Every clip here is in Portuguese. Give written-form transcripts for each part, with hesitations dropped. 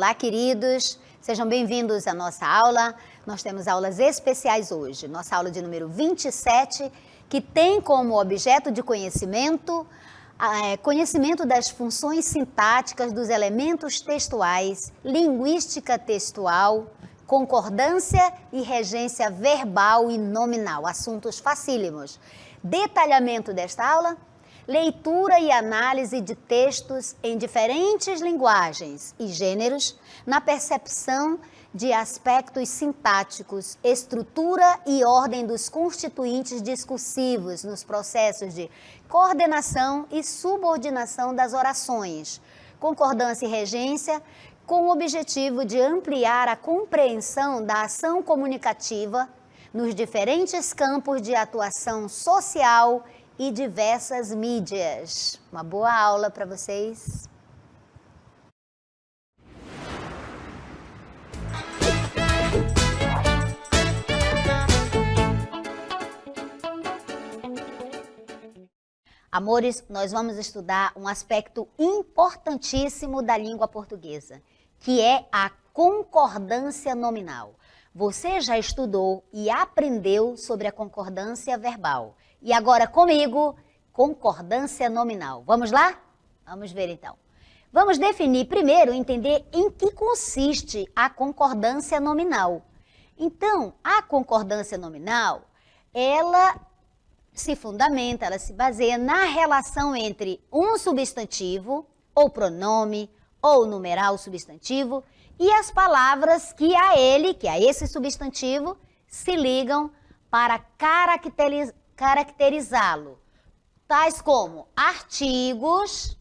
Olá, queridos, sejam bem-vindos à nossa aula. Nós temos aulas especiais hoje, nossa aula de número 27, que tem como objeto de conhecimento conhecimento das funções sintáticas dos elementos textuais, linguística textual, concordância e regência verbal e nominal, assuntos facílimos. Detalhamento desta aula: leitura e análise de textos em diferentes linguagens e gêneros, na percepção de aspectos sintáticos, estrutura e ordem dos constituintes discursivos nos processos de coordenação e subordinação das orações, concordância e regência, com o objetivo de ampliar a compreensão da ação comunicativa nos diferentes campos de atuação social e diversas mídias. Uma boa aula para vocês. Amores, nós vamos estudar um aspecto importantíssimo da língua portuguesa, que é a concordância nominal. Você já estudou e aprendeu sobre a concordância verbal. E agora comigo, concordância nominal. Vamos lá? Vamos ver então. Vamos definir primeiro, entender em que consiste a concordância nominal. Então, a concordância nominal, ela se fundamenta, ela se baseia na relação entre um substantivo, ou pronome, ou numeral substantivo, e as palavras que a ele, que a esse substantivo, se ligam para caracterizá-lo, tais como artigos,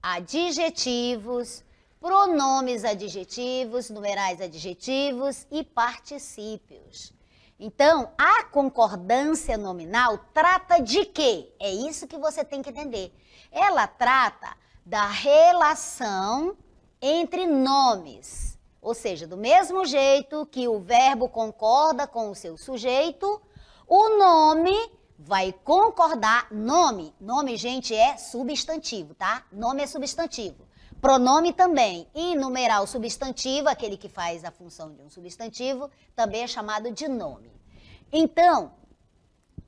adjetivos, pronomes adjetivos, numerais adjetivos e particípios. Então, a concordância nominal trata de quê? É isso que você tem que entender. Ela trata da relação entre nomes, ou seja, do mesmo jeito que o verbo concorda com o seu sujeito, o nome vai concordar. Nome, gente, é substantivo, tá? Nome é substantivo. Pronome também. E numeral substantivo, aquele que faz a função de um substantivo, também é chamado de nome. Então,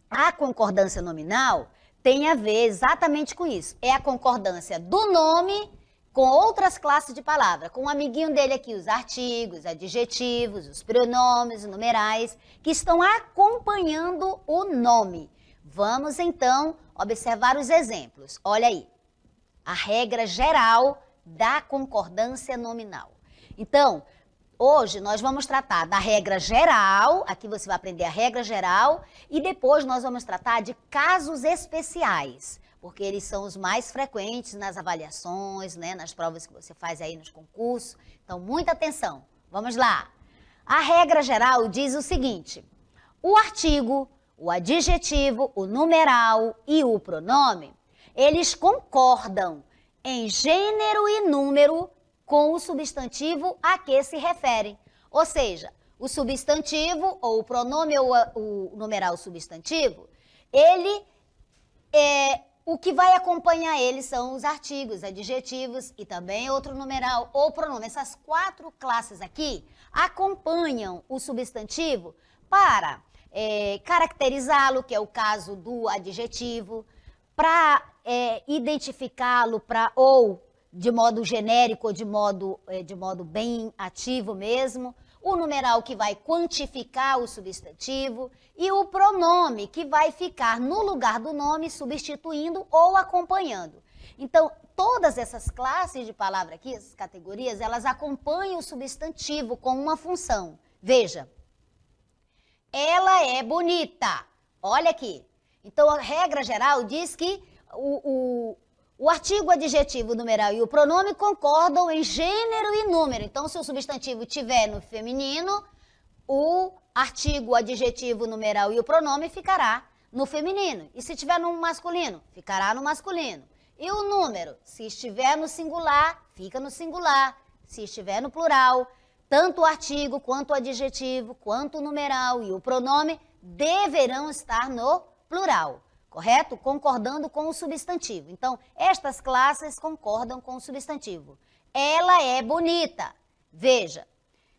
a concordância nominal tem a ver exatamente com isso. É a concordância do nome com outras classes de palavra, com o amiguinho dele aqui, os artigos, adjetivos, os pronomes, os numerais, que estão acompanhando o nome. Vamos, então, observar os exemplos. Olha aí, a regra geral da concordância nominal. Então, hoje nós vamos tratar da regra geral, aqui você vai aprender a regra geral, e depois nós vamos tratar de casos especiais, porque eles são os mais frequentes nas avaliações, né, nas provas que você faz aí nos concursos. Então, muita atenção. Vamos lá. A regra geral diz o seguinte: o artigo, o adjetivo, o numeral e o pronome, eles concordam em gênero e número com o substantivo a que se referem. Ou seja, o substantivo, ou o pronome, ou o numeral substantivo, o que vai acompanhar ele são os artigos, adjetivos e também outro numeral ou pronome. Essas quatro classes aqui acompanham o substantivo para caracterizá-lo, que é o caso do adjetivo, para identificá-lo ou de modo genérico ou de modo bem ativo mesmo, o numeral que vai quantificar o substantivo e o pronome que vai ficar no lugar do nome substituindo ou acompanhando. Então, todas essas classes de palavra aqui, essas categorias, elas acompanham o substantivo com uma função. Veja, ela é bonita. Olha aqui. Então, a regra geral diz que o artigo, adjetivo, numeral e o pronome concordam em gênero e número. Então, se o substantivo estiver no feminino, o artigo, adjetivo, numeral e o pronome ficará no feminino. E se estiver no masculino, ficará no masculino. E o número, se estiver no singular, fica no singular. Se estiver no plural, tanto o artigo, quanto o adjetivo, quanto o numeral e o pronome deverão estar no plural. Correto? Concordando com o substantivo. Então, estas classes concordam com o substantivo. ela é bonita. Veja,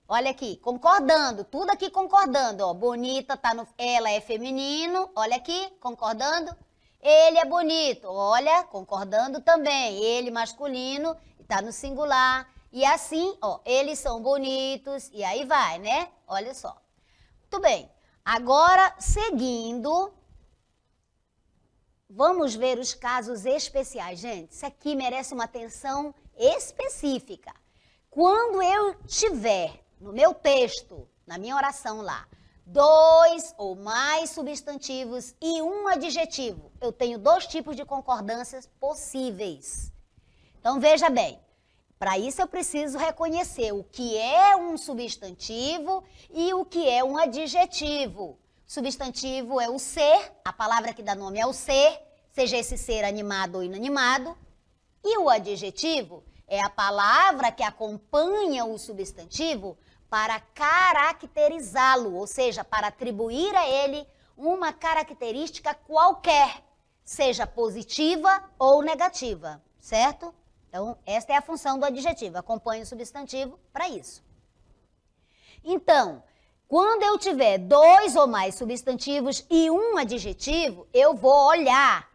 olha aqui, concordando, tudo aqui concordando, ó, bonita tá no, ela é feminino, olha aqui, concordando. Ele é bonito, olha, concordando também, ele masculino, tá no singular. E assim, ó, eles são bonitos, e aí vai, né? Olha só. Muito bem, agora seguindo, vamos ver os casos especiais, gente. Isso aqui merece uma atenção específica. Quando eu tiver no meu texto, na minha oração lá, 2 ou mais substantivos e um adjetivo, eu tenho 2 tipos de concordâncias possíveis. Então, veja bem, para isso eu preciso reconhecer o que é um substantivo e o que é um adjetivo. Substantivo é o ser, a palavra que dá nome é o ser, seja esse ser animado ou inanimado. E o adjetivo é a palavra que acompanha o substantivo para caracterizá-lo, ou seja, para atribuir a ele uma característica qualquer, seja positiva ou negativa, certo? Então, esta é a função do adjetivo, acompanha o substantivo para isso. Então, quando eu tiver 2 ou mais substantivos e um adjetivo, eu vou olhar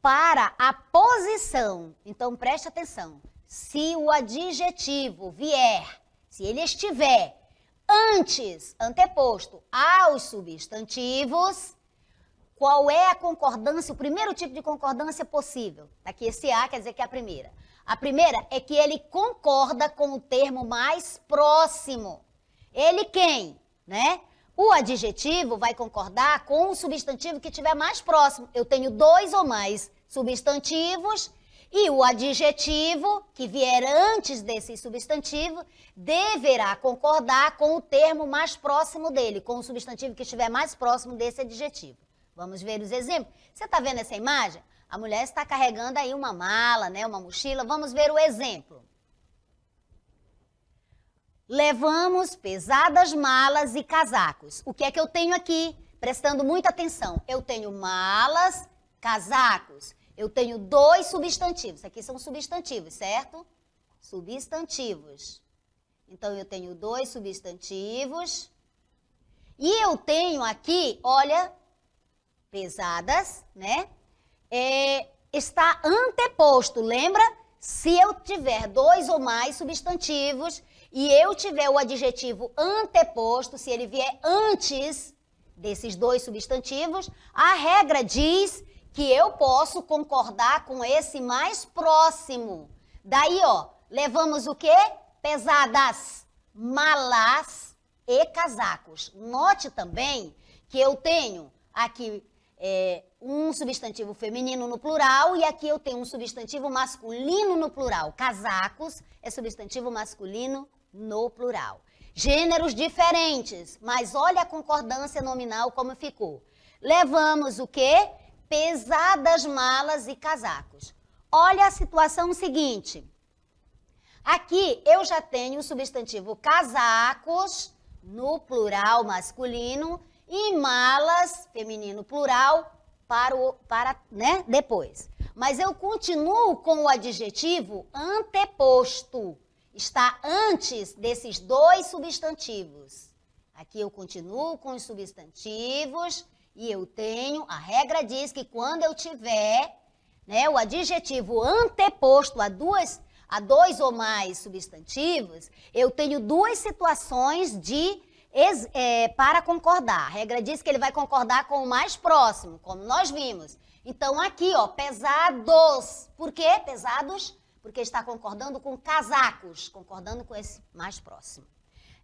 para a posição. Então, preste atenção. Se o adjetivo vier, se ele estiver antes, anteposto aos substantivos, qual é a concordância, o primeiro tipo de concordância possível? Aqui esse A quer dizer que é a primeira. A primeira é que ele concorda com o termo mais próximo. Ele quem? Né? O adjetivo vai concordar com o substantivo que estiver mais próximo. Eu tenho 2 ou mais substantivos e o adjetivo que vier antes desse substantivo deverá concordar com o termo mais próximo dele, com o substantivo que estiver mais próximo desse adjetivo. Vamos ver os exemplos? Você está vendo essa imagem? A mulher está carregando aí uma mala, né, uma mochila. Vamos ver o exemplo. Levamos pesadas malas e casacos. O que é que eu tenho aqui? Prestando muita atenção. Eu tenho malas, casacos. Eu tenho 2 substantivos. Aqui são substantivos, certo? Substantivos. Então, eu tenho 2 substantivos. E eu tenho aqui, olha, pesadas, né? Está anteposto, lembra? Se eu tiver 2 ou mais substantivos e eu tiver o adjetivo anteposto, se ele vier antes desses 2 substantivos, a regra diz que eu posso concordar com esse mais próximo. Daí, ó, levamos o quê? Pesadas, malas e casacos. Note também que eu tenho aqui um substantivo feminino no plural e aqui eu tenho um substantivo masculino no plural. Casacos é substantivo masculino no plural. Gêneros diferentes, mas olha a concordância nominal como ficou. Levamos o quê? Pesadas malas e casacos. Olha a situação seguinte. Aqui eu já tenho o substantivo casacos no plural masculino e malas, feminino plural, para depois. Mas eu continuo com o adjetivo anteposto. Está antes desses 2 substantivos. Aqui eu continuo com os substantivos e eu tenho, a regra diz que quando eu tiver, né, o adjetivo anteposto a 2 ou mais substantivos, eu tenho 2 situações para concordar. A regra diz que ele vai concordar com o mais próximo, como nós vimos. Então, aqui, ó, pesados. Por quê? Pesados? Porque está concordando com casacos, concordando com esse mais próximo.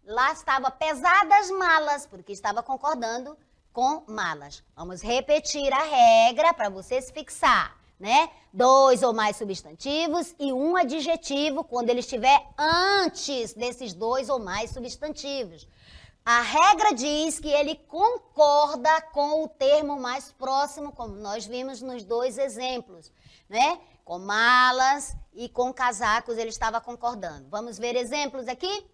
Lá estava pesadas malas, porque estava concordando com malas. Vamos repetir a regra para você se fixar, né? 2 ou mais substantivos e um adjetivo quando ele estiver antes desses 2 ou mais substantivos. A regra diz que ele concorda com o termo mais próximo, como nós vimos nos 2 exemplos, né? Com malas e com casacos ele estava concordando. Vamos ver exemplos aqui?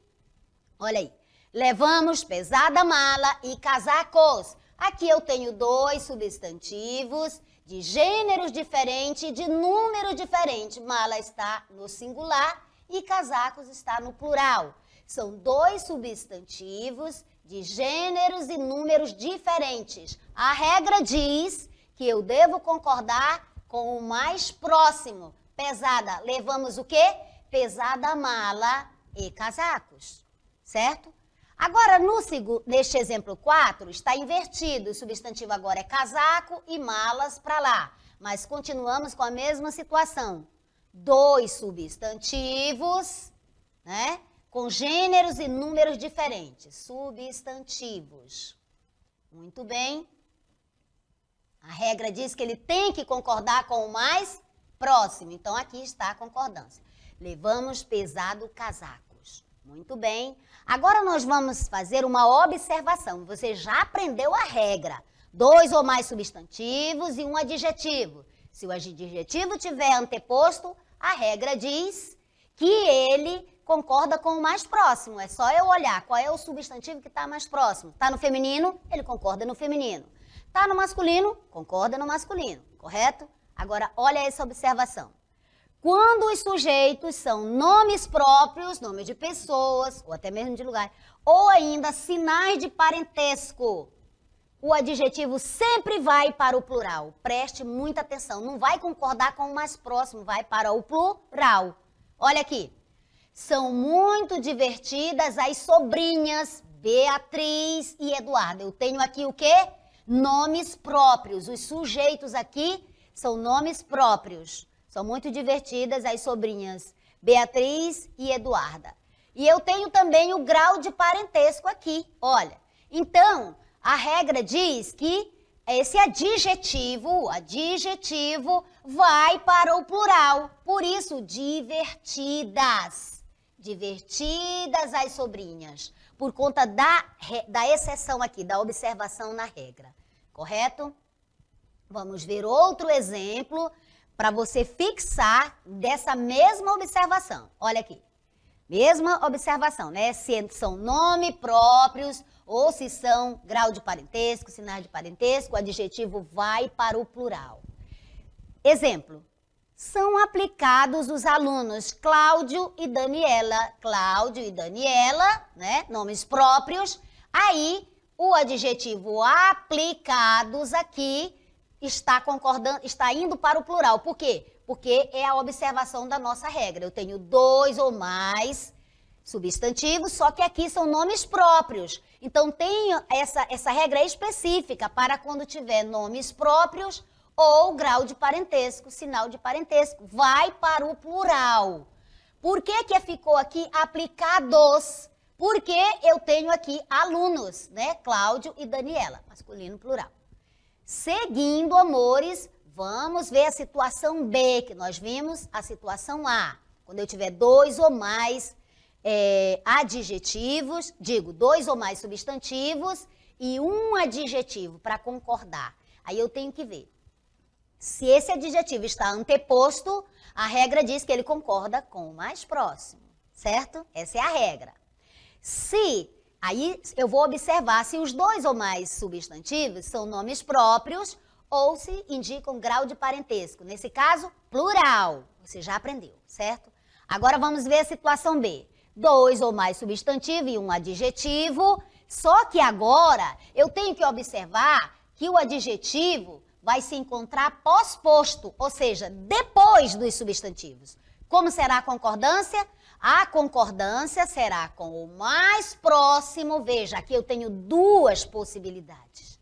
Olha aí. Levamos pesada mala e casacos. Aqui eu tenho 2 substantivos de gêneros diferentes, de número diferente. Mala está no singular e casacos está no plural. São dois substantivos de gêneros e números diferentes. A regra diz que eu devo concordar com o mais próximo. Pesada, levamos o quê? Pesada, mala e casacos, certo? Agora, neste exemplo 4, está invertido. O substantivo agora é casaco e malas para lá. Mas continuamos com a mesma situação. Dois substantivos, né? Com gêneros e números diferentes. Substantivos. Muito bem. A regra diz que ele tem que concordar com o mais próximo. Então, aqui está a concordância. Levamos pesado casacos. Muito bem. Agora, nós vamos fazer uma observação. Você já aprendeu a regra. Dois ou mais substantivos e um adjetivo. Se o adjetivo tiver anteposto, a regra diz que ele concorda com o mais próximo. É só eu olhar qual é o substantivo que está mais próximo. Está no feminino? Ele concorda no feminino. Está no masculino? Concorda no masculino. Correto? Agora, olha essa observação. Quando os sujeitos são nomes próprios, nome de pessoas, ou até mesmo de lugar, ou ainda sinais de parentesco, o adjetivo sempre vai para o plural. Preste muita atenção. Não vai concordar com o mais próximo, vai para o plural. Olha aqui. São muito divertidas as sobrinhas Beatriz e Eduardo. Eu tenho aqui o quê? Nomes próprios. Os sujeitos aqui são nomes próprios. São muito divertidas as sobrinhas Beatriz e Eduarda. E eu tenho também o grau de parentesco aqui, olha. Então, a regra diz que esse adjetivo vai para o plural. Por isso, divertidas. Divertidas as sobrinhas. Por conta da exceção aqui, da observação na regra. Correto? Vamos ver outro exemplo para você fixar dessa mesma observação. Olha aqui. Mesma observação, né? Se são nomes próprios ou se são grau de parentesco, sinais de parentesco, o adjetivo vai para o plural. Exemplo. São aplicados os alunos Cláudio e Daniela. Cláudio e Daniela, né? Nomes próprios. Aí, o adjetivo aplicados aqui está concordando, está indo para o plural. Por quê? Porque é a observação da nossa regra. Eu tenho dois ou mais substantivos, só que aqui são nomes próprios. Então, tem essa regra específica para quando tiver nomes próprios ou grau de parentesco, sinal de parentesco. Vai para o plural. Por que ficou aqui aplicados? Porque eu tenho aqui alunos, né? Cláudio e Daniela, masculino plural. Seguindo, amores, vamos ver a situação B, que nós vimos a situação A. Quando eu tiver dois ou mais adjetivos, dois ou mais substantivos e um adjetivo para concordar. Aí eu tenho que ver. Se esse adjetivo está anteposto, a regra diz que ele concorda com o mais próximo, certo? Essa é a regra. Aí eu vou observar se os dois ou mais substantivos são nomes próprios ou se indicam grau de parentesco. Nesse caso, plural. Você já aprendeu, certo? Agora vamos ver a situação B. Dois ou mais substantivos e um adjetivo. Só que agora eu tenho que observar que o adjetivo vai se encontrar pós-posto, ou seja, depois dos substantivos. Como será a concordância? A concordância será com o mais próximo. Veja, aqui eu tenho duas possibilidades.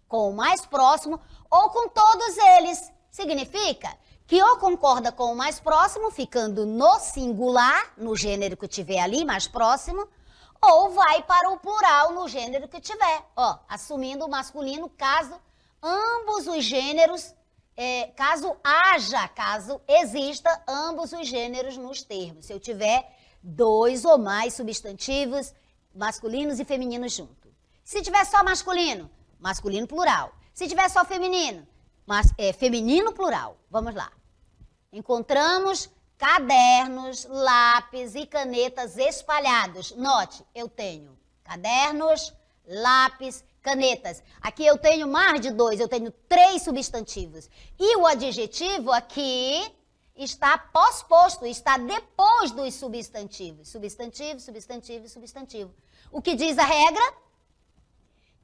Com o mais próximo ou com todos eles. Significa que ou concorda com o mais próximo, ficando no singular, no gênero que tiver ali, mais próximo, ou vai para o plural no gênero que tiver. Ó, assumindo o masculino, caso ambos os gêneros, caso exista ambos os gêneros nos termos. Se eu tiver dois ou mais substantivos masculinos e femininos junto. Se tiver só masculino, masculino plural. Se tiver só feminino, feminino plural. Vamos lá. Encontramos cadernos, lápis e canetas espalhados. Note, eu tenho cadernos, lápis, canetas. Aqui eu tenho mais de dois, eu tenho 3 substantivos. E o adjetivo aqui está pós-posto, está depois dos substantivos. Substantivo, substantivo, substantivo. O que diz a regra?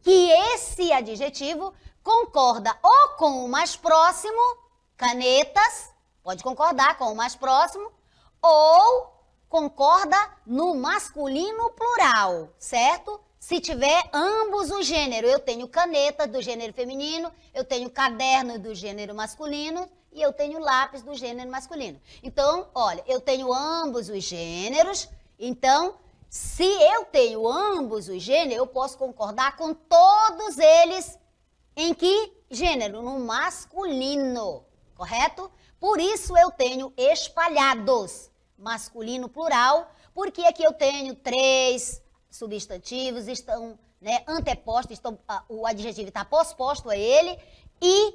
Que esse adjetivo concorda ou com o mais próximo, canetas, pode concordar com o mais próximo, ou concorda no masculino plural, certo? Se tiver ambos os gêneros, eu tenho caneta do gênero feminino, eu tenho caderno do gênero masculino e eu tenho lápis do gênero masculino. Então, olha, eu tenho ambos os gêneros, então, se eu tenho ambos os gêneros, eu posso concordar com todos eles em que gênero? No masculino, correto? Por isso eu tenho espalhados, masculino plural, porque aqui eu tenho 3 substantivos, estão antepostos, o adjetivo está posposto a ele e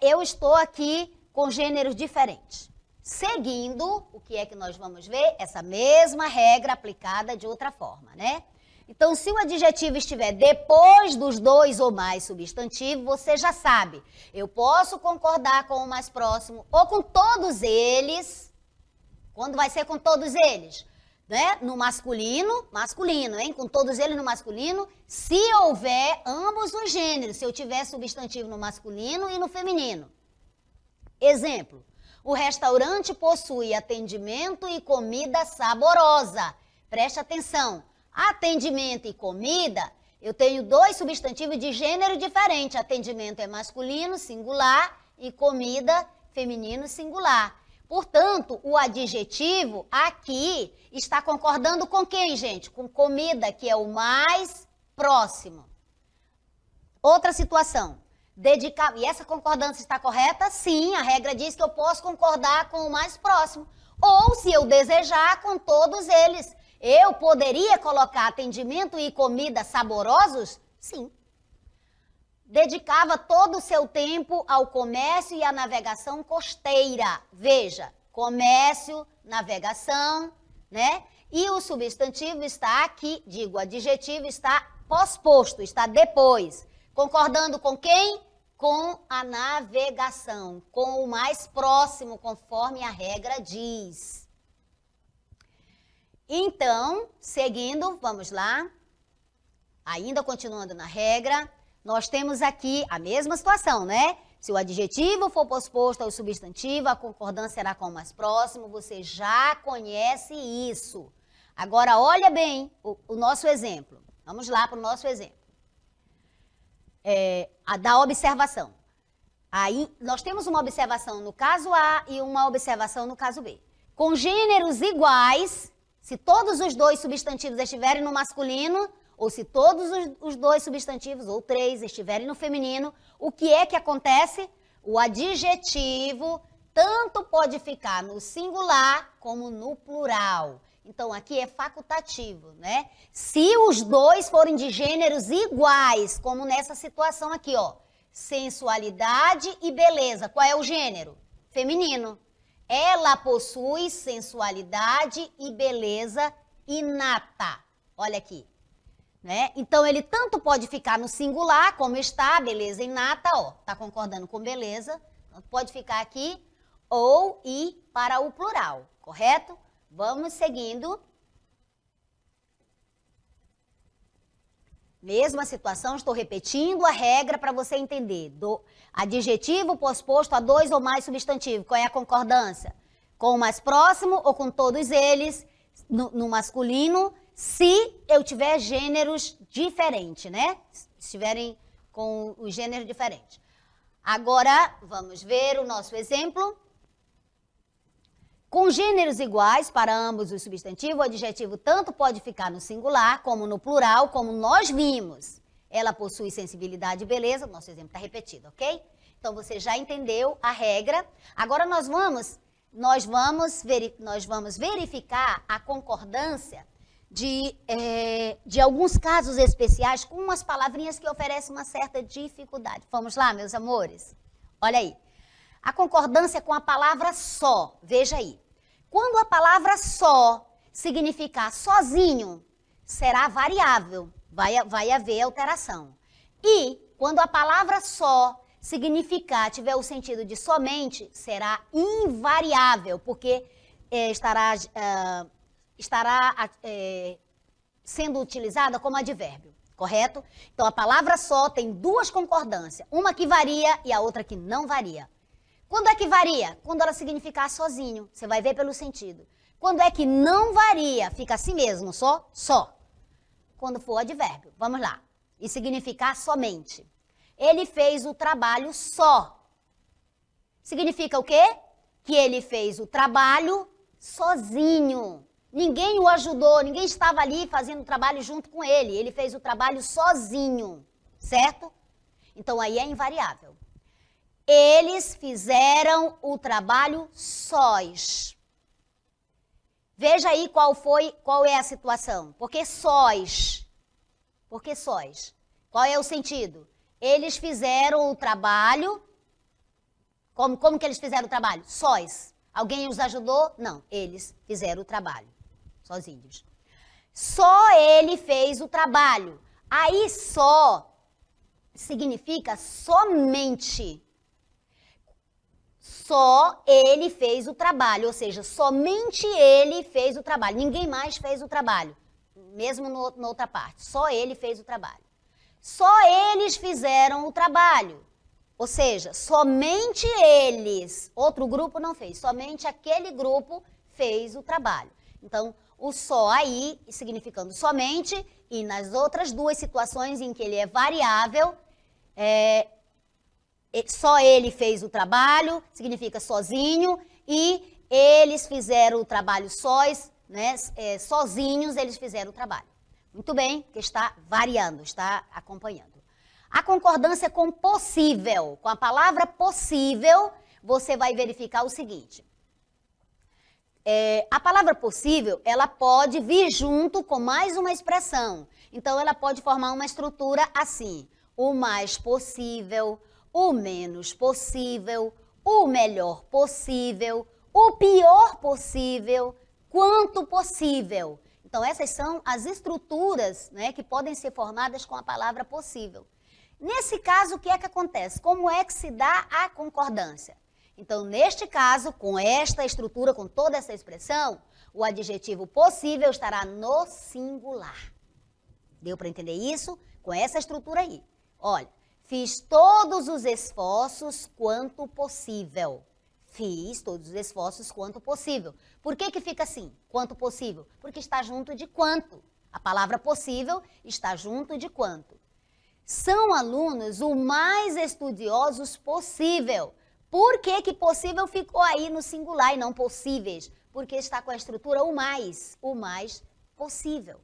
eu estou aqui com gêneros diferentes. Seguindo, o que é que nós vamos ver? Essa mesma regra aplicada de outra forma, né? Então, se o adjetivo estiver depois dos 2 ou mais substantivos, você já sabe. Eu posso concordar com o mais próximo ou com todos eles. Quando vai ser com todos eles? Né? No masculino, masculino, hein? Com todos eles no masculino, se houver ambos os gêneros, se eu tiver substantivo no masculino e no feminino. Exemplo. O restaurante possui atendimento e comida saborosa. Preste atenção. Atendimento e comida, eu tenho 2 substantivos de gênero diferente. Atendimento é masculino, singular, e comida, feminino, singular. Portanto, o adjetivo aqui está concordando com quem, gente? Com comida, que é o mais próximo. Outra situação. E essa concordância está correta? Sim, a regra diz que eu posso concordar com o mais próximo. Ou, se eu desejar, com todos eles. Eu poderia colocar atendimento e comida saborosos? Sim. Dedicava todo o seu tempo ao comércio e à navegação costeira. Veja, comércio, navegação, né? E o substantivo está aqui, o adjetivo está pós-posto, está depois. Concordando com quem? Com a navegação, com o mais próximo, conforme a regra diz. Então, seguindo, vamos lá. Ainda continuando na regra, nós temos aqui a mesma situação, né? Se o adjetivo for posposto ao substantivo, a concordância será com o mais próximo, você já conhece isso. Agora, olha bem o nosso exemplo. Vamos lá para o nosso exemplo. A da observação. Aí, nós temos uma observação no caso A e uma observação no caso B. Com gêneros iguais, se todos os 2 substantivos estiverem no masculino, ou se todos os 2 substantivos, ou 3, estiverem no feminino, o que é que acontece? O adjetivo tanto pode ficar no singular como no plural. Então, aqui é facultativo, né? Se os 2 forem de gêneros iguais, como nessa situação aqui, ó. Sensualidade e beleza. Qual é o gênero? Feminino. Ela possui sensualidade e beleza inata. Olha aqui. Né? Então, ele tanto pode ficar no singular, como está, beleza inata, ó. Tá concordando com beleza. Pode ficar aqui ou ir para o plural, correto? Vamos seguindo. Mesma situação, estou repetindo a regra para você entender. Do adjetivo posposto a 2 ou mais substantivos. Qual é a concordância? Com o mais próximo ou com todos eles, no masculino, se eu tiver gêneros diferentes, né? Se estiverem com os gêneros diferentes. Agora, vamos ver o nosso exemplo. Com gêneros iguais para ambos os substantivos, o adjetivo tanto pode ficar no singular como no plural, como nós vimos. Ela possui sensibilidade e beleza, nosso exemplo está repetido, ok? Então, você já entendeu a regra. Agora, nós vamos verificar a concordância de alguns casos especiais com umas palavrinhas que oferecem uma certa dificuldade. Vamos lá, meus amores? Olha aí. A concordância com a palavra só, veja aí. Quando a palavra só significar sozinho, será variável, vai haver alteração. E quando a palavra só tiver o sentido de somente, será invariável, porque estará sendo utilizada como advérbio, correto? Então, a palavra só tem duas concordâncias, uma que varia e a outra que não varia. Quando é que varia? Quando ela significar sozinho, você vai ver pelo sentido. Quando é que não varia, fica assim mesmo, só. Quando for advérbio, vamos lá. E significar somente. Ele fez o trabalho só. Significa o quê? Que ele fez o trabalho sozinho. Ninguém o ajudou, ninguém estava ali fazendo o trabalho junto com ele. Ele fez o trabalho sozinho, certo? Então aí é invariável. Eles fizeram o trabalho sós. Veja aí qual é a situação. Por que sós? Por que sós? Qual é o sentido? Eles fizeram o trabalho. Como que eles fizeram o trabalho? Sós. Alguém os ajudou? Não, eles fizeram o trabalho. Sozinhos. Só ele fez o trabalho. Aí só significa somente. Só ele fez o trabalho, ou seja, somente ele fez o trabalho. Ninguém mais fez o trabalho, mesmo na outra parte. Só ele fez o trabalho. Só eles fizeram o trabalho. Ou seja, somente eles. Outro grupo não fez. Somente aquele grupo fez o trabalho. Então, o só aí, significando somente, e nas outras duas situações em que ele é variável, só ele fez o trabalho, significa sozinho, e eles fizeram o trabalho sós, né? Sozinhos eles fizeram o trabalho. Muito bem, que está variando, está acompanhando. A concordância com possível, com a palavra possível, você vai verificar o seguinte. A palavra possível, ela pode vir junto com mais uma expressão. Então, ela pode formar uma estrutura assim. O mais possível, o menos possível, o melhor possível, o pior possível, quanto possível. Então, essas são as estruturas, né, que podem ser formadas com a palavra possível. Nesse caso, o que é que acontece? Como é que se dá a concordância? Então, neste caso, com esta estrutura, com toda essa expressão, o adjetivo possível estará no singular. Deu para entender isso? Com essa estrutura aí. Olha, fiz todos os esforços quanto possível. Fiz todos os esforços quanto possível. Por que fica assim, quanto possível? Porque está junto de quanto. A palavra possível está junto de quanto. São alunos o mais estudiosos possível. Por que possível ficou aí no singular e não possíveis? Porque está com a estrutura o mais possível.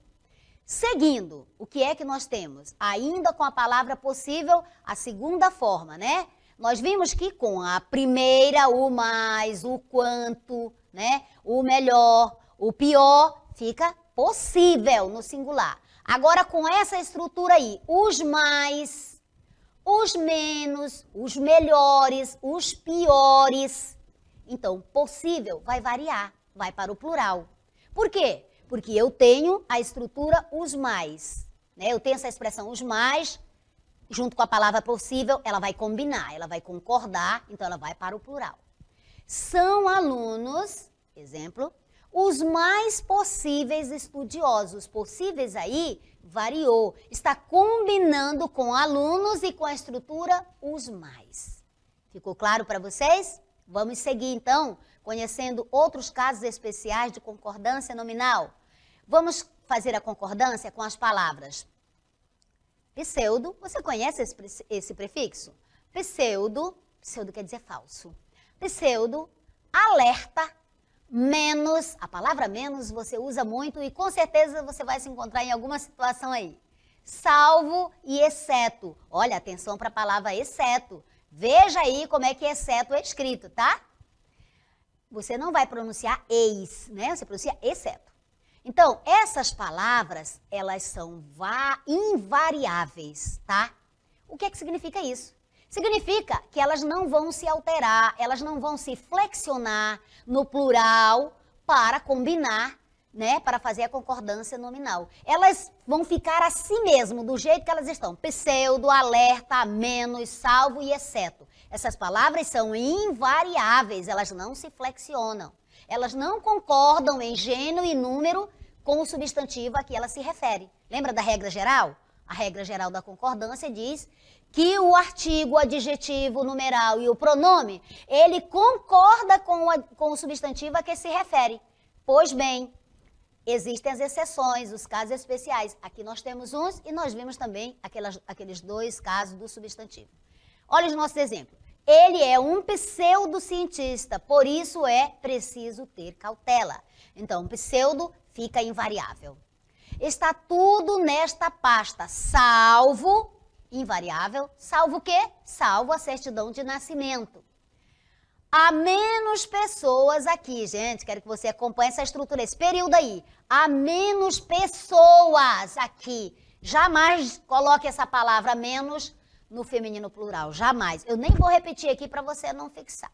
Seguindo, o que é que nós temos? Ainda com a palavra possível, a segunda forma, né? Nós vimos que com a primeira, o mais, o quanto, né? O melhor, o pior, fica possível no singular. Agora, com essa estrutura aí, os mais, os menos, os melhores, os piores. Então, possível vai variar, vai para o plural. Por quê? Porque eu tenho a estrutura os mais, né? Eu tenho essa expressão os mais, junto com a palavra possível, ela vai combinar, ela vai concordar, então ela vai para o plural. São alunos, exemplo, os mais possíveis estudiosos. Possíveis aí variou, está combinando com alunos e com a estrutura os mais. Ficou claro para vocês? Vamos seguir então, conhecendo outros casos especiais de concordância nominal. Vamos fazer a concordância com as palavras pseudo. Você conhece esse prefixo? Pseudo quer dizer falso. Pseudo, alerta, menos, a palavra menos você usa muito e com certeza você vai se encontrar em alguma situação aí. Salvo e exceto. Olha, atenção para a palavra exceto. Veja aí como é que exceto é escrito, tá? Você não vai pronunciar eis, né? Você pronuncia exceto. Então, essas palavras, elas são invariáveis, tá? O que é que significa isso? Significa que elas não vão se alterar, elas não vão se flexionar no plural para combinar né, para fazer a concordância nominal. Elas vão ficar assim mesmo, do jeito que elas estão. Pseudo, alerta, menos, salvo e exceto. Essas palavras são invariáveis, elas não se flexionam. Elas não concordam em gênero e número com o substantivo a que ela se refere. Lembra da regra geral? A regra geral da concordância diz que o artigo, o adjetivo, o numeral e o pronome, ele concorda com o substantivo a que se refere. Pois bem, existem as exceções, os casos especiais. Aqui nós temos uns e nós vimos também aqueles dois casos do substantivo. Olha os nossos exemplos. Ele é um pseudocientista, por isso é preciso ter cautela. Então, pseudo fica invariável. Está tudo nesta pasta, salvo, invariável, salvo o quê? Salvo a certidão de nascimento. Há menos pessoas aqui, gente, quero que você acompanhe essa estrutura, esse período aí. Há menos pessoas aqui. Jamais coloque essa palavra menos no feminino plural, jamais. Eu nem vou repetir aqui para você não fixar,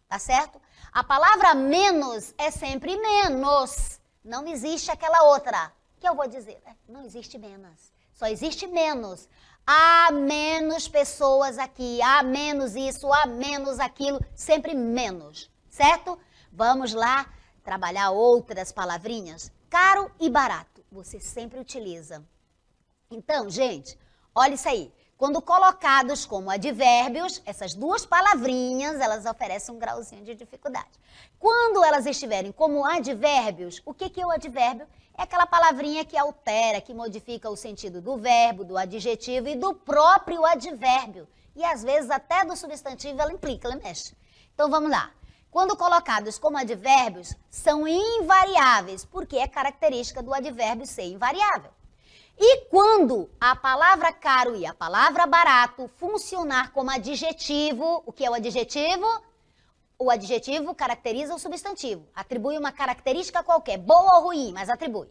tá certo? A palavra menos é sempre menos. Não existe aquela outra que eu vou dizer. Não existe menos, só existe menos. Há menos pessoas aqui, há menos isso, há menos aquilo, sempre menos, certo? Vamos lá trabalhar outras palavrinhas. Caro e barato, você sempre utiliza. Então, gente, olha isso aí. Quando colocados como advérbios, essas duas palavrinhas, elas oferecem um grauzinho de dificuldade. Quando elas estiverem como advérbios, o que é o advérbio? É aquela palavrinha que altera, que modifica o sentido do verbo, do adjetivo e do próprio advérbio. E às vezes até do substantivo ela implica, ela mexe. Então vamos lá. Quando colocados como advérbios, são invariáveis, porque é característica do advérbio ser invariável. E quando a palavra caro e a palavra barato funcionar como adjetivo, o que é o adjetivo? O adjetivo caracteriza o substantivo, atribui uma característica qualquer, boa ou ruim, mas atribui.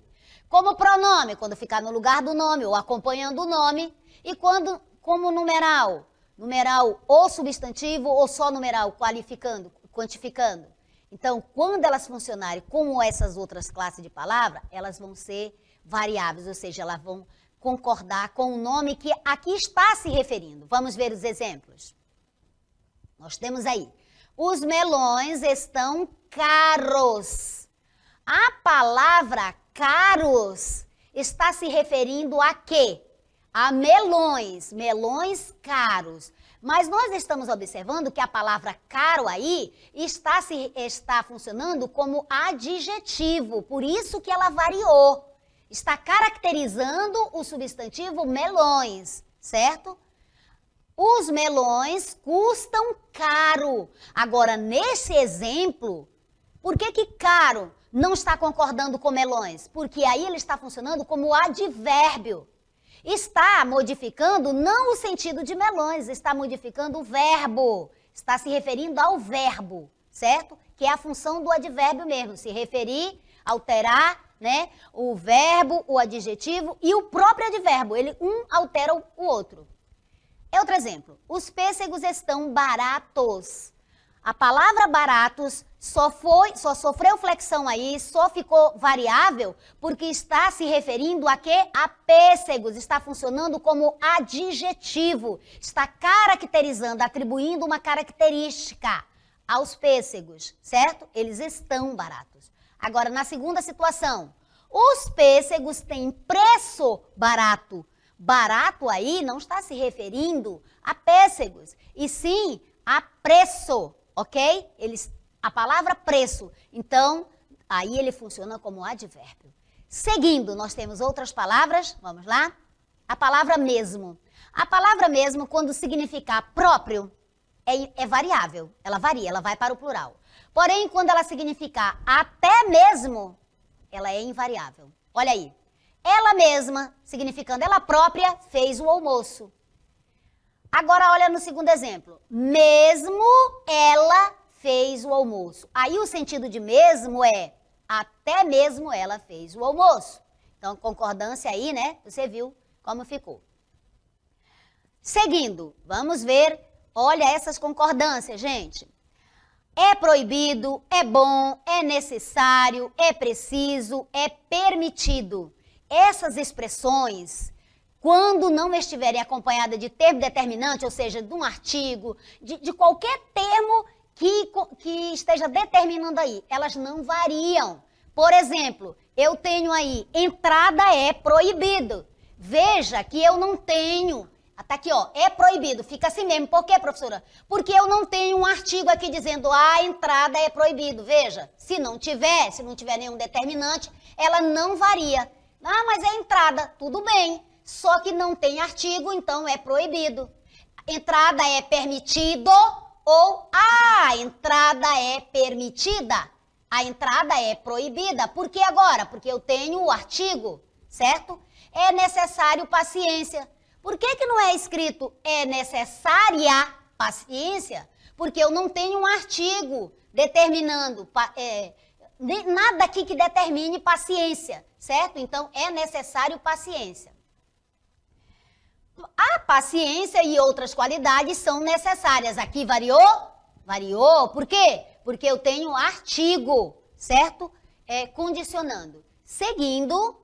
Como pronome, quando ficar no lugar do nome ou acompanhando o nome. E quando, como numeral, numeral ou substantivo ou só numeral, qualificando, quantificando. Então, quando elas funcionarem como essas outras classes de palavra, elas vão ser variáveis, ou seja, elas vão concordar com o nome que aqui está se referindo. Vamos ver os exemplos. Nós temos aí, os melões estão caros. A palavra caros está se referindo a quê? A melões, melões caros. Mas nós estamos observando que a palavra caro aí está funcionando como adjetivo, por isso que ela variou. Está caracterizando o substantivo melões, certo? Os melões custam caro. Agora, nesse exemplo, por que caro não está concordando com melões? Porque aí ele está funcionando como advérbio. Está modificando não o sentido de melões, está modificando o verbo. Está se referindo ao verbo, certo? Que é a função do advérbio mesmo, se referir, alterar, né? O verbo, o adjetivo e o próprio advérbio. Ele um altera o outro. Outro exemplo. Os pêssegos estão baratos. A palavra baratos só sofreu flexão aí, só ficou variável porque está se referindo a quê? A pêssegos. Está funcionando como adjetivo. Está caracterizando, atribuindo uma característica aos pêssegos, certo? Eles estão baratos. Agora, na segunda situação, os pêssegos têm preço barato. Barato aí não está se referindo a pêssegos, e sim a preço, ok? A palavra preço. Então, aí ele funciona como advérbio. Seguindo, nós temos outras palavras, vamos lá? A palavra mesmo. A palavra mesmo, quando significar próprio, é variável. Ela varia, ela vai para o plural. Porém, quando ela significar até mesmo, ela é invariável. Olha aí. Ela mesma, significando ela própria, fez o almoço. Agora, olha no segundo exemplo. Mesmo ela fez o almoço. Aí o sentido de mesmo é até mesmo ela fez o almoço. Então, concordância aí, né? Você viu como ficou. Seguindo, vamos ver. Olha essas concordâncias, gente. É proibido, é bom, é necessário, é preciso, é permitido. Essas expressões, quando não estiverem acompanhadas de termo determinante, ou seja, de um artigo, de qualquer termo que esteja determinando aí, elas não variam. Por exemplo, eu tenho aí, entrada é proibido. Veja que eu não tenho, tá aqui ó, é proibido, fica assim mesmo. Por quê, professora? Porque eu não tenho um artigo aqui dizendo a entrada é proibido. Veja, se não tiver nenhum determinante, ela não varia. Ah, mas é entrada, tudo bem, só que não tem artigo, então é proibido. Entrada é permitido ou a entrada é permitida. A entrada é proibida. Por que agora? Porque eu tenho o artigo, certo? É necessário paciência. Por que não é escrito é necessária paciência? Porque eu não tenho um artigo determinando, nada aqui que determine paciência, certo? Então, é necessário paciência. A paciência e outras qualidades são necessárias. Aqui variou? Variou. Por quê? Porque eu tenho artigo, certo? Condicionando. Seguindo,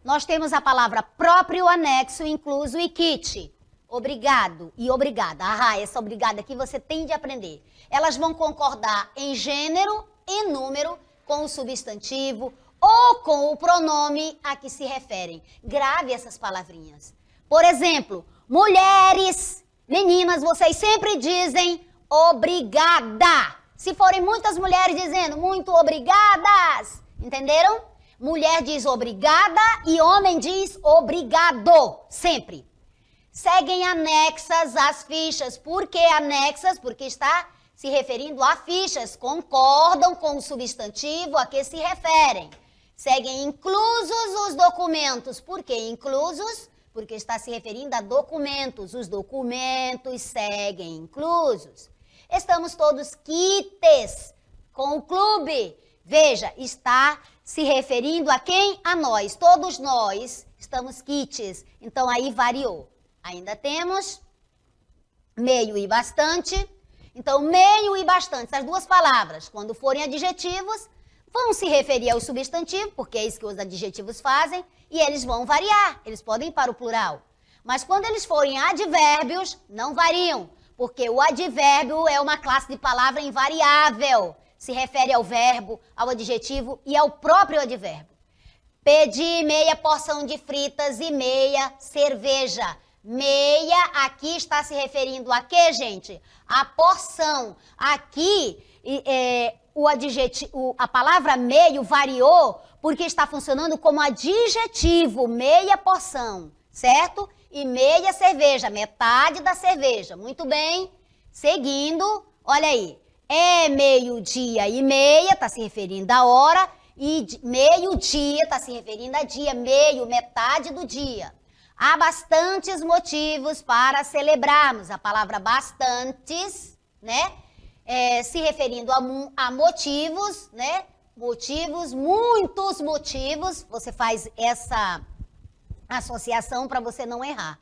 nós temos a palavra próprio, anexo, incluso e kit. Obrigado e obrigada. Essa obrigada aqui você tem de aprender. Elas vão concordar em gênero e número com o substantivo ou com o pronome a que se referem. Grave essas palavrinhas. Por exemplo, mulheres, meninas, vocês sempre dizem obrigada. Se forem muitas mulheres dizendo muito obrigadas, entenderam? Mulher diz obrigada e homem diz obrigado, sempre. Seguem anexas às fichas. Por que anexas? Porque está se referindo a fichas, concordam com o substantivo a que se referem. Seguem inclusos os documentos. Por que inclusos? Porque está se referindo a documentos. Os documentos seguem inclusos. Estamos todos quites com o clube. Veja, está se referindo a quem? A nós. Todos nós estamos quites. Então, aí variou. Ainda temos meio e bastante. Então, meio e bastante, essas duas palavras, quando forem adjetivos, vão se referir ao substantivo, porque é isso que os adjetivos fazem, e eles vão variar, eles podem ir para o plural. Mas quando eles forem advérbios, não variam, porque o advérbio é uma classe de palavra invariável, se refere ao verbo, ao adjetivo e ao próprio advérbio. Pedi meia porção de fritas e meia cerveja. Meia aqui está se referindo a quê, gente? A porção. Aqui, a palavra meio variou porque está funcionando como adjetivo, meia porção, certo? E meia cerveja, metade da cerveja. Muito bem. Seguindo, olha aí. É meio-dia e meia, está se referindo à hora. E meio-dia está se referindo a dia, meio, metade do dia. Há bastantes motivos para celebrarmos. A palavra bastantes, né? Se referindo a motivos, né? Motivos, muitos motivos. Você faz essa associação para você não errar.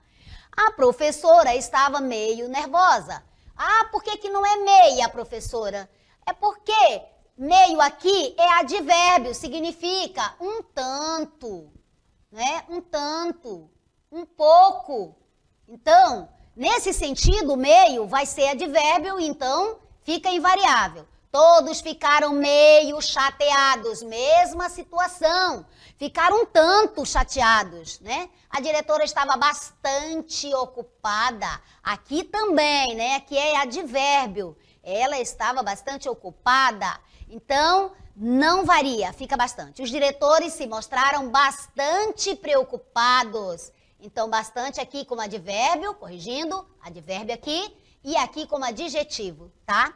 A professora estava meio nervosa. Por que não é meia, professora? É porque meio aqui é advérbio, significa um tanto, né? Um tanto. Um pouco. Então, nesse sentido, meio vai ser advérbio, então fica invariável. Todos ficaram meio chateados, mesma situação. Ficaram um tanto chateados, né? A diretora estava bastante ocupada. Aqui também, né? Aqui é advérbio. Ela estava bastante ocupada. Então, não varia, fica bastante. Os diretores se mostraram bastante preocupados. Então, bastante aqui como advérbio, corrigindo, advérbio aqui, e aqui como adjetivo, tá?